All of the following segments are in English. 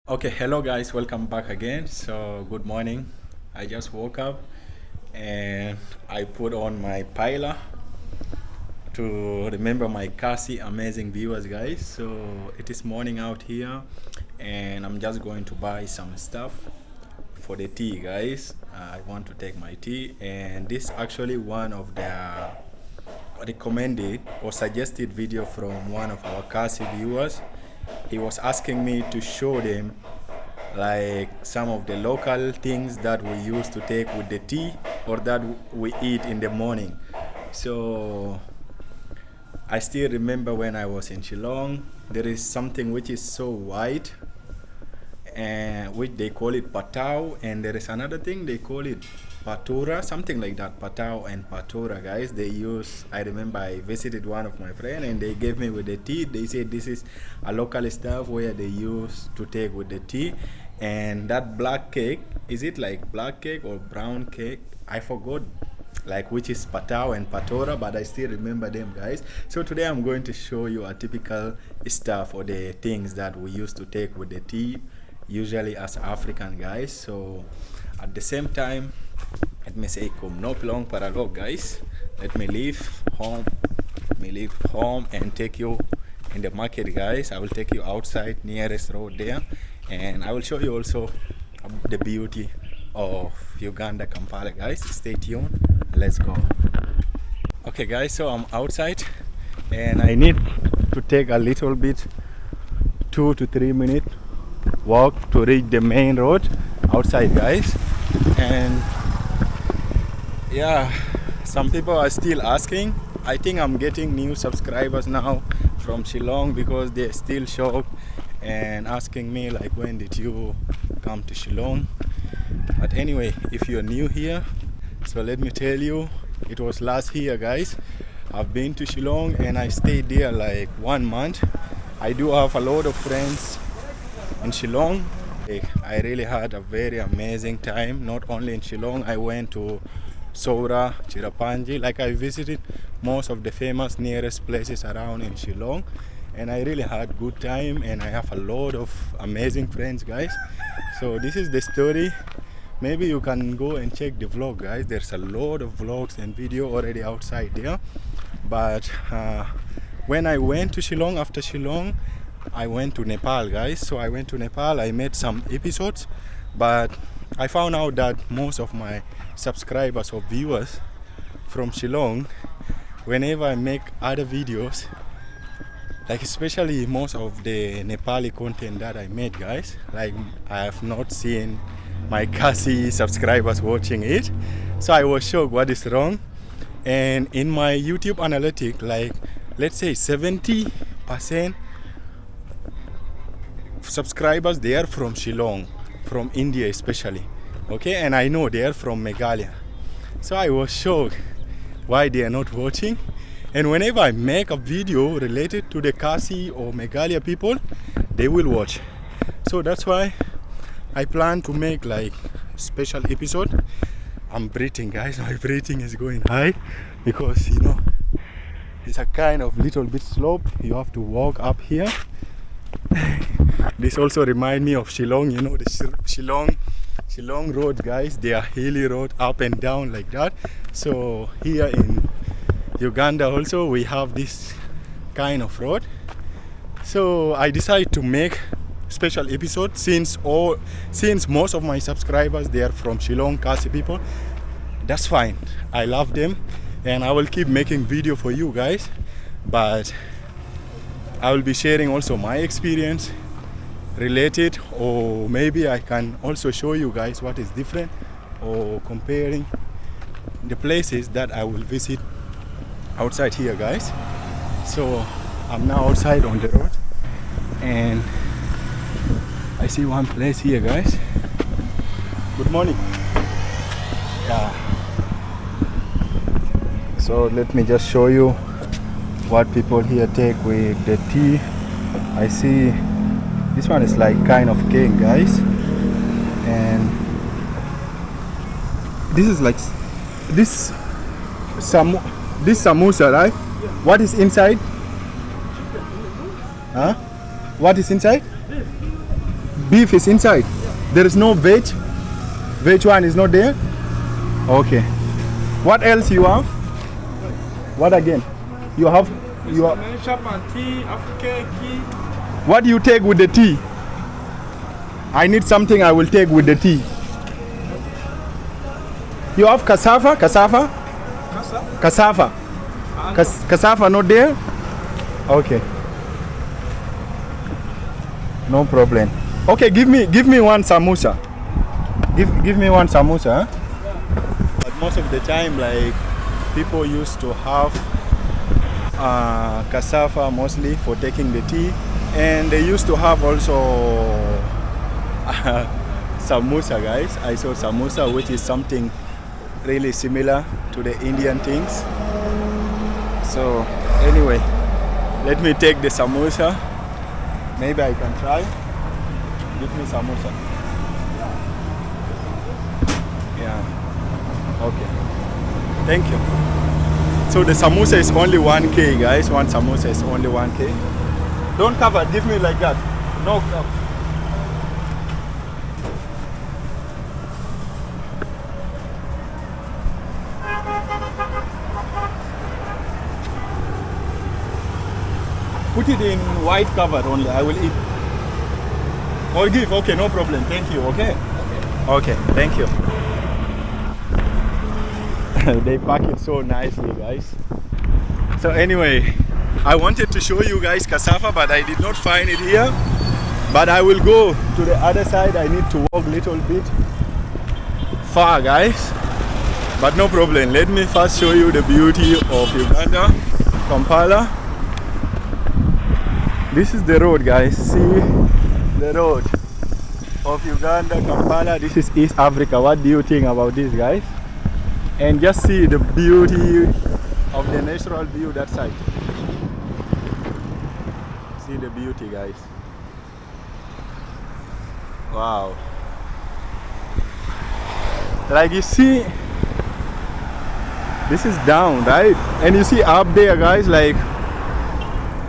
Okay, hello guys, welcome back again. So, good morning. I just woke up and I put on my piler to remember my Khasi amazing viewers, guys. So, it is morning out here and I'm just going to buy some stuff for the tea, guys. I want to take my tea, and this actually one of the recommended or suggested video from one of our Khasi viewers. He was asking me to show them like some of the local things that we used to take with the tea or that we eat in the morning. So I still remember when I was in Shillong, there is something which is so white and which they call it patau, and there is another thing they call it patura, something like that. Patau and patura, guys, they use. I remember I visited one of my friend and they gave me with the tea. They said this is a local stuff where they use to take with the tea. And that black cake, is it like black cake or brown cake? I forgot like which is patau and patora, but I still remember them, guys. So today I'm going to show you a typical stuff or the things that we used to take with the tea, usually as African, guys. So at the same time, let me say come no long paralog, guys. Let me leave home and take you in the market, guys. I will take you outside nearest road there, and I will show you also the beauty of Uganda, Kampala, guys. Stay tuned. Let's go. Okay, guys, so I'm outside and I need to take a little bit 2 to 3 minute walk to reach the main road outside, guys. And yeah, some people are still asking. I think I'm getting new subscribers now from Shillong because they're still shocked and asking me like, when did you come to Shillong? But anyway, if you're new here, so let me tell you, it was last year, guys. I've been to Shillong and I stayed there like 1 month. I do have a lot of friends in Shillong. I really had a very amazing time. Not only in Shillong, I went to Sohra, Cherrapunji. Like I visited most of the famous nearest places around in Shillong, and I really had good time. And I have a lot of amazing friends, guys. So this is the story. Maybe you can go and check the vlog, guys. There's a lot of vlogs and video already outside there. But when I went to Shillong, after Shillong, I went to Nepal, guys. So I went to Nepal, I made some episodes, but I found out that most of my subscribers or viewers from Shillong, whenever I make other videos, like especially most of the Nepali content that I made, guys, like I have not seen my Khasi subscribers watching it. So I was shocked what is wrong. And in my YouTube analytic, like let's say 70% subscribers, they are from Shillong, from India especially. Okay, and I know they are from Meghalaya. So I was shocked why they are not watching. And whenever I make a video related to the Khasi or Meghalaya people, they will watch. So that's why I plan to make like special episode. I'm breathing, guys. My breathing is going high because you know it's a kind of little bit slope. You have to walk up here. This also remind me of Shillong. You know the Shillong road, guys. They are hilly road up and down like that. So here in Uganda also we have this kind of road. So I decided to make special episode since most of my subscribers, they are from Shillong Khasi people. That's fine, I love them and I will keep making video for you guys, but I will be sharing also my experience related, or maybe I can also show you guys what is different or comparing the places that I will visit outside here, guys. So I'm now outside on the road and I see one place here, guys. Good morning. Yeah. So let me just show you what people here take with the tea. I see this one is like kind of cake, guys. And this is like this samosa, right? What is inside? Huh? What is inside? Beef is inside. There is no veg. Veg one is not there. Okay. What else you have? What again? You have tea, African tea. What do you take with the tea? I need something I will take with the tea. You have cassava? Cassava? Cassava. Cassava not there? Okay. No problem. Okay, give me one samosa. Give me one samosa. Huh? But most of the time, like, people used to have cassava mostly for taking the tea, and they used to have also samosa, guys. I saw samosa, which is something really similar to the Indian things. So anyway, let me take the samosa. Maybe I can try. Give me samosa. Yeah. Okay. Thank you. So the samosa is only 1K, guys. One samosa is only 1K. Don't cover. Give me like that. No cover. Put it in white cover only. I will eat. Or give. Okay, no problem. Thank you. Okay. Okay. Thank you. They pack it so nicely, guys. So anyway, I wanted to show you guys cassava, but I did not find it here. But I will go to the other side. I need to walk a little bit far, guys. But no problem. Let me first show you the beauty of Uganda, Kampala. This is the road, guys. See the road of Uganda, Kampala. This is East Africa. What do you think about this, guys? And just see the beauty of the natural view that side. See the beauty, guys. Wow. Like you see, this is down, right? And you see up there, guys, like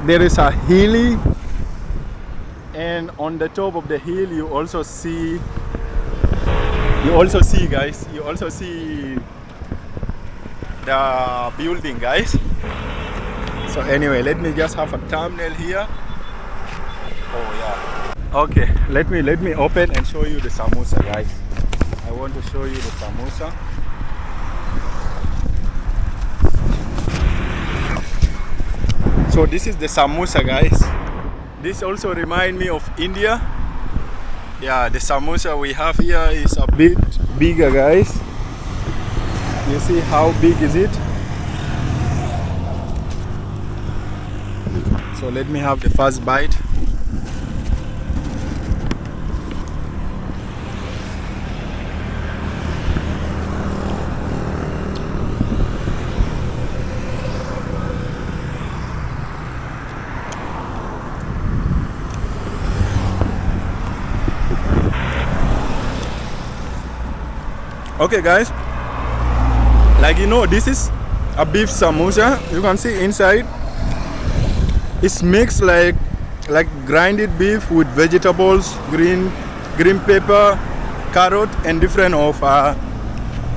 there is a hill, and on the top of the hill you also see guys, you also see the building, guys. So anyway, let me just have a thumbnail here. Oh yeah. Okay, let me open and show you the samosa, guys. I want to show you the samosa. So this is the samosa, guys. This also reminds me of India. Yeah, the samosa we have here is a bit bigger, guys. You see how big is it? So let me have the first bite. Okay, guys, like you know, this is a beef samosa. You can see inside it's mixed like grinded beef with vegetables, green pepper, carrot, and different of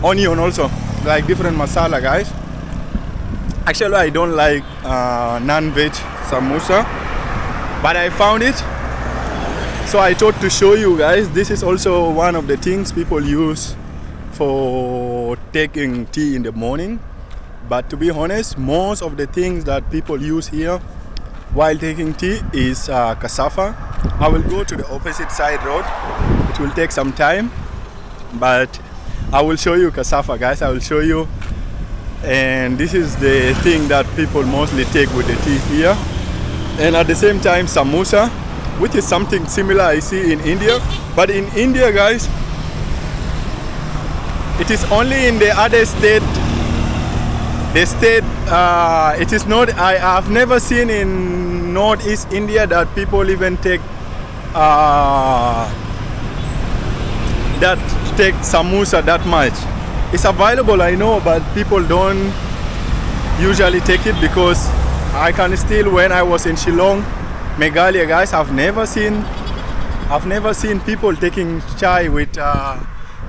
onion also, like different masala, guys. Actually, I don't like non-veg samosa, but I found it, so I thought to show you guys. This is also one of the things people use for taking tea in the morning. But to be honest, most of the things that people use here while taking tea is cassava. I will go to the opposite side road. It will take some time, but I will show you cassava, guys. I will show you. And this is the thing that people mostly take with the tea here. And at the same time, samosa, which is something similar I see in India. But in India, guys, it is only in the other state. The state, it is not, I have never seen in northeast India that people even take samosa that much. It's available, I know, but people don't usually take it, because I can still, when I was in Shillong, Meghalaya, guys, I've never seen I've never seen people taking chai with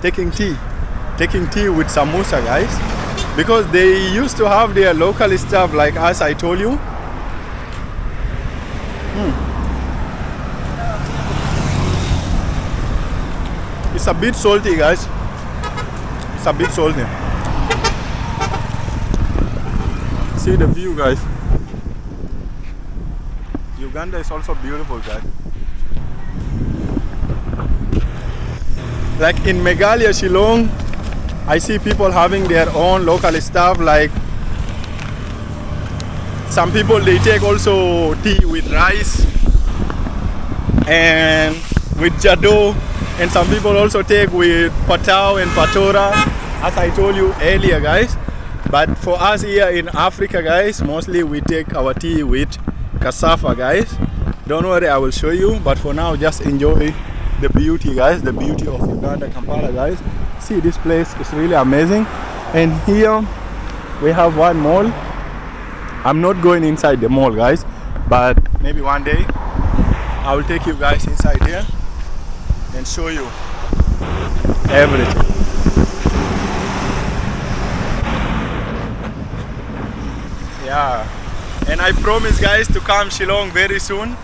taking tea with samosa, guys, because they used to have their local stuff like as I told you. It's a bit salty, guys. It's a bit salty. See the view, guys. Uganda is also beautiful, guys. Like in Meghalaya, Shillong, I see people having their own local stuff. Like some people, they take also tea with rice and with jado, and some people also take with patau and patora, as I told you earlier, guys. But for us here in Africa, guys, mostly we take our tea with cassava, guys. Don't worry, I will show you, but for now just enjoy the beauty, guys, the beauty of Uganda, Kampala, guys. See, this place is really amazing. And here we have one mall. I'm not going inside the mall, guys, but maybe one day I will take you guys inside here and show you everything. Yeah, and I promise, guys, to come Shillong very soon,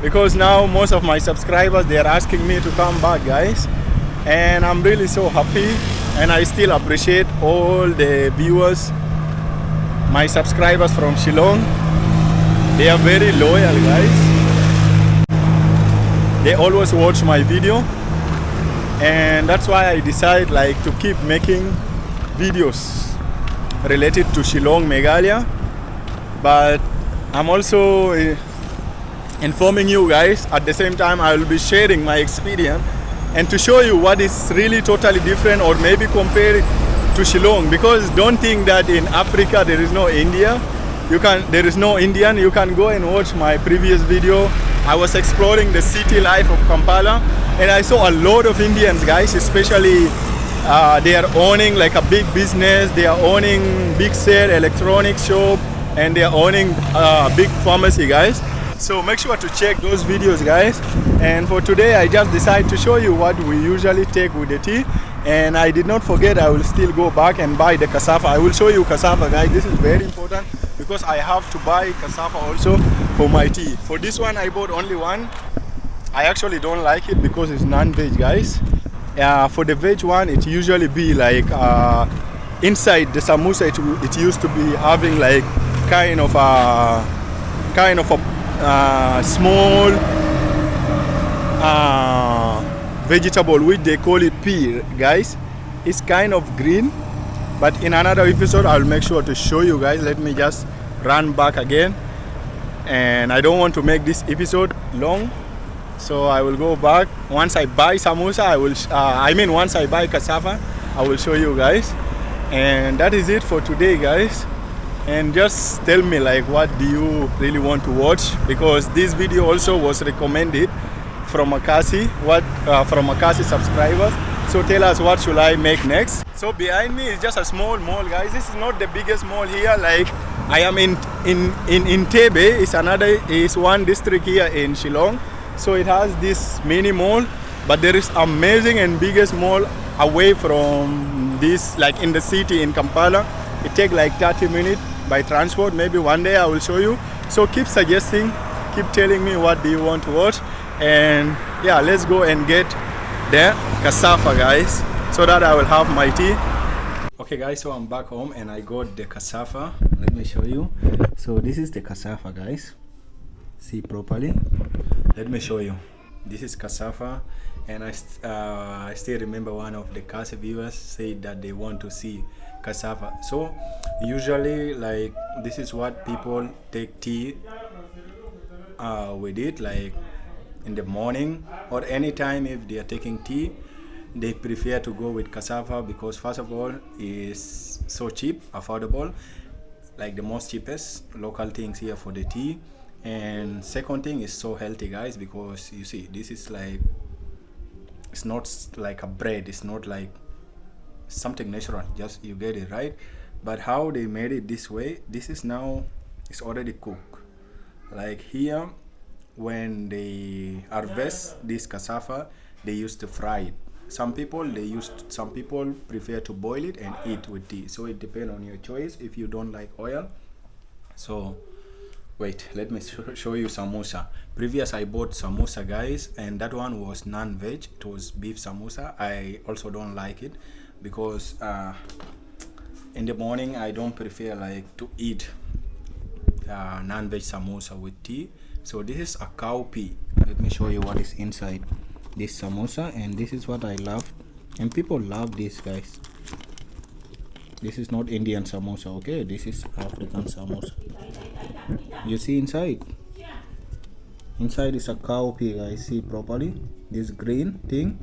because now most of my subscribers, they are asking me to come back, guys, and I'm really so happy, and I still appreciate all the viewers, my subscribers from Shillong. They are very loyal, guys. They always watch my video, and that's why I decide like to keep making videos related to Shillong, Meghalaya. But I'm also informing you guys at the same time. I will be sharing my experience and to show you what is really totally different, or maybe compare it to Shillong, because don't think that in Africa there is no India. There is no Indian. You can go and watch my previous video. I was exploring the city life of Kampala, and I saw a lot of Indians, guys, especially they are owning like a big business. They are owning big sale electronics shop, and they are owning a big pharmacy, guys. So make sure to check those videos, guys. And for today, I just decided to show you what we usually take with the tea. And I did not forget, I will still go back and buy the cassava. I will show you cassava, guys. This is very important because I have to buy cassava also for my tea. For this one, I bought only one. I actually don't like it because it's non-veg, guys. For the veg one, it usually be like inside the samosa. It used to be having like kind of a small vegetable which they call it pea, guys. It's kind of green, but in another episode I'll make sure to show you guys. Let me just run back again, and I don't want to make this episode long, so I will go back once I buy samosa. Once I buy cassava, I will show you guys. And that is it for today, guys. And just tell me like what do you really want to watch, because this video also was recommended from a Khasi, from a Khasi subscribers. So tell us what should I make next. So behind me is just a small mall, guys. This is not the biggest mall here. Like I am in Tebe. It's one district here in Shillong. So it has this mini mall, but there is amazing and biggest mall away from this, like in the city in Kampala. It takes like 30 minutes by transport. Maybe one day I will show you. So keep suggesting, keep telling me what do you want to watch. And yeah, let's go and get the cassava, guys, so that I will have my tea. Okay, guys, so I'm back home and I got the cassava. Let me show you. So this is the cassava, guys. See properly. Let me show you. This is cassava, and I still remember one of the Khasi viewers said that they want to see cassava. So usually, like, this is what people take tea with it, like in the morning or anytime. If they are taking tea, they prefer to go with cassava because first of all is so cheap, affordable, like the most cheapest local things here for the tea. And second thing is so healthy, guys, because you see this is like, it's not like a bread, it's not like something natural, just you get it right. But how they made it this way, this is now, it's already cooked. Like here when they harvest this cassava, they used to fry it. Some people prefer to boil it and eat with tea. So it depends on your choice if you don't like oil. So wait, let me show you samosa. Previous I bought samosa, guys, and that one was non-veg. It was beef samosa. I also don't like it because in the morning I don't prefer like to eat non-veg samosa with tea. So this is a cowpea. Let me show you what is inside this samosa, and this is what I love, and people love this, guys. This is not Indian samosa, okay? This is African samosa. You see inside is a cowpea, guys. See properly this green thing.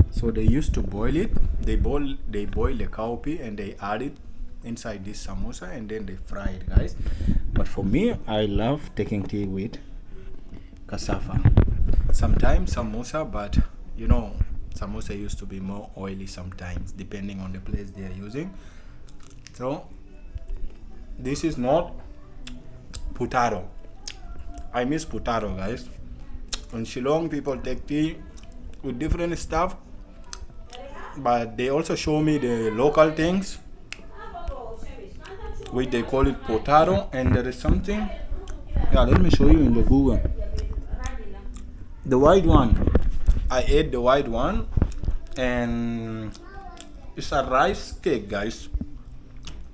So they used to boil it. They boil the cowpea and they add it inside this samosa and then they fry it, guys. But for me, I love taking tea with cassava. Sometimes samosa, but you know, samosa used to be more oily sometimes depending on the place they are using. So this is not potato. I miss potato, guys. In Shillong, people take tea with different stuff, but they also show me the local things which they call it potato, and there is something, yeah, let me show you in the Google. The white one, I ate the white one, and it's a rice cake, guys.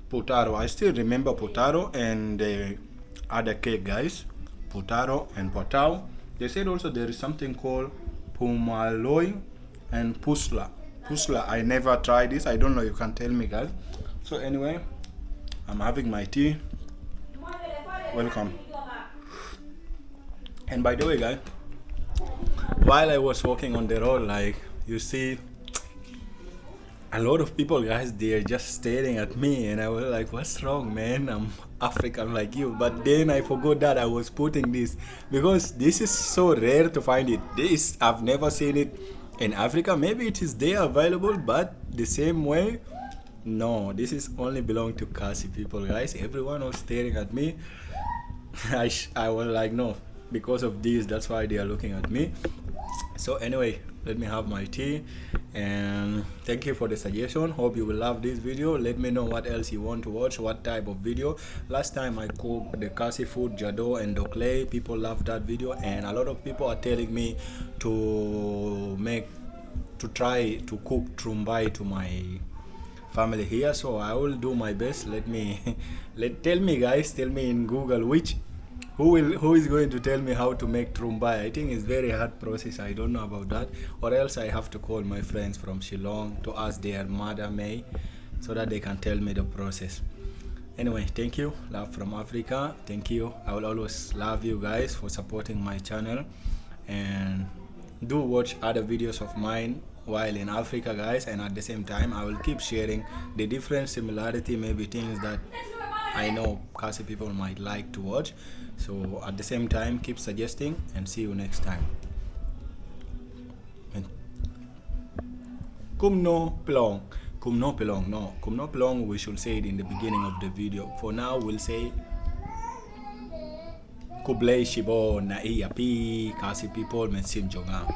Potato, I still remember potato and the other cake, guys. Potato and potao. They said also there is something called pumaloi and pusla. Pusla, I never tried this. I don't know, you can tell me, guys. So anyway, I'm having my tea. Welcome. And by the way, guys, while I was walking on the road, like you see a lot of people, guys, they are just staring at me, and I was like, what's wrong, man? I'm African like you. But then I forgot that I was putting this because this is so rare to find it. This, I've never seen it in Africa. Maybe it is there available, but the same way, no, this is only belong to Khasi people, guys. Everyone was staring at me. I was like, no, because of this, that's why they are looking at me. So anyway, let me have my tea, and thank you for the suggestion. Hope you will love this video. Let me know what else you want to watch, what type of video. Last time I cooked the Khasi food, jado and dokle. People loved that video, and a lot of people are telling me to try to cook trumbai to my family here. So I will do my best. Tell me, guys, tell me in Google who is going to tell me how to make trumbai. I think it's very hard process. I don't know about that, or else I have to call my friends from Shillong to ask their mother May so that they can tell me the process. Anyway, thank you. Love from Africa. Thank you. I will always love you guys for supporting my channel, and do watch other videos of mine while in Africa, guys, and at the same time I will keep sharing the different similarity, maybe things that I know Khasi people might like to watch. So at the same time, keep suggesting, and see you next time. Kumno pelong, we should say it in the beginning of the video. For now, we'll say Kublai Shibo na Iapi Khasi people Mensim Jonga.